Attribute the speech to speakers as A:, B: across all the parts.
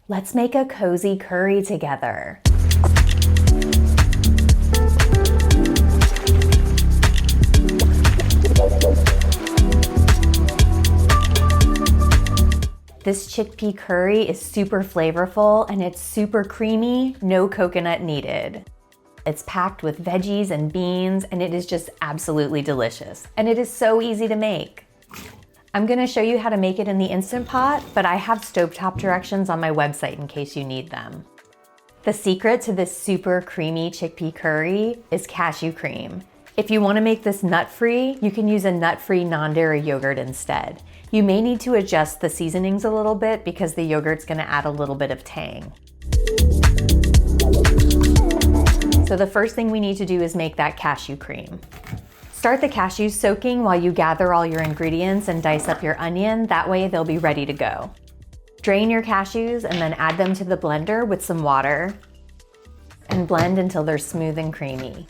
A: Let's make a cozy curry together. This chickpea curry is super flavorful and it's super creamy, no coconut needed. It's packed with veggies and beans and it is just absolutely delicious. And it is so easy to make. I'm gonna show you how to make it in the Instant Pot, but I have stovetop directions on my website in case you need them. The secret to this super creamy chickpea curry is cashew cream. If you wanna make this nut-free, you can use a nut-free non-dairy yogurt instead. You may need to adjust the seasonings a little bit because the yogurt's gonna add a little bit of tang. So the first thing we need to do is make that cashew cream. Start the cashews soaking while you gather all your ingredients and dice up your onion, that way they'll be ready to go. Drain your cashews and then add them to the blender with some water and blend until they're smooth and creamy.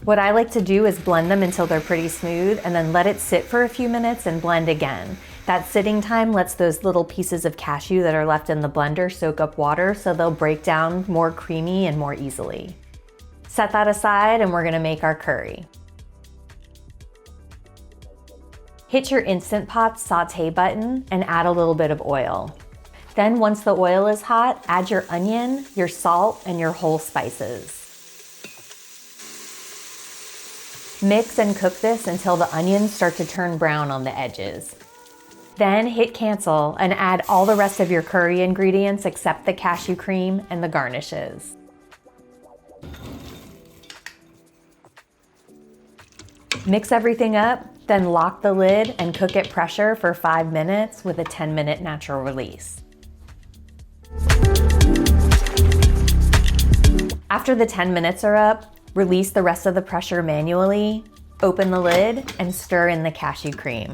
A: What I like to do is blend them until they're pretty smooth and then let it sit for a few minutes and blend again. That sitting time lets those little pieces of cashew that are left in the blender soak up water so they'll break down more creamy and more easily. Set that aside and we're gonna make our curry. Hit your Instant Pot saute button and add a little bit of oil. Then once the oil is hot, add your onion, your salt, and your whole spices. Mix and cook this until the onions start to turn brown on the edges. Then hit cancel and add all the rest of your curry ingredients except the cashew cream and the garnishes. Mix everything up, then lock the lid and cook at pressure for 5 minutes with a 10-minute natural release. After the 10 minutes are up, release the rest of the pressure manually, open the lid, and stir in the cashew cream.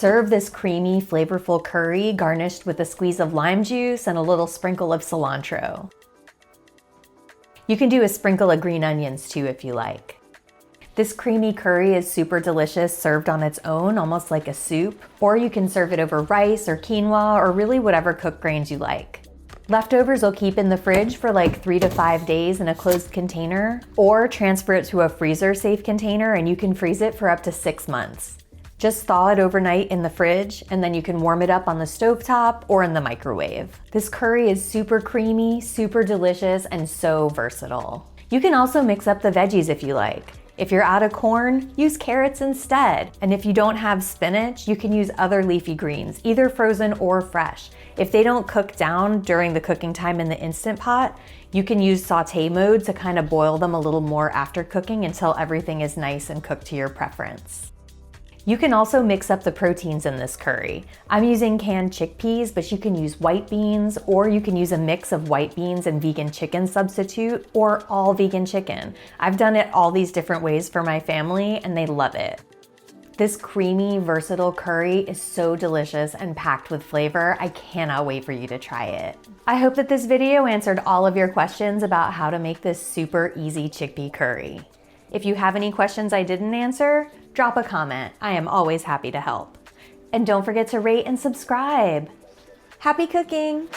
A: Serve this creamy, flavorful curry garnished with a squeeze of lime juice and a little sprinkle of cilantro. You can do a sprinkle of green onions too if you like. This creamy curry is super delicious served on its own, almost like a soup, or you can serve it over rice or quinoa or really whatever cooked grains you like. Leftovers will keep in the fridge for like 3 to 5 days in a closed container, or transfer it to a freezer-safe container and you can freeze it for up to 6 months. Just thaw it overnight in the fridge and then you can warm it up on the stovetop or in the microwave. This curry is super creamy, super delicious, and so versatile. You can also mix up the veggies if you like. If you're out of corn, use carrots instead. And if you don't have spinach, you can use other leafy greens, either frozen or fresh. If they don't cook down during the cooking time in the Instant Pot, you can use saute mode to kind of boil them a little more after cooking until everything is nice and cooked to your preference. You can also mix up the proteins in this curry. I'm using canned chickpeas, but you can use white beans, or you can use a mix of white beans and vegan chicken substitute, or all vegan chicken. I've done it all these different ways for my family, and they love it. This creamy, versatile curry is so delicious and packed with flavor. I cannot wait for you to try it. I hope that this video answered all of your questions about how to make this super easy chickpea curry. If you have any questions I didn't answer, drop a comment. I am always happy to help. And don't forget to rate and subscribe. Happy cooking!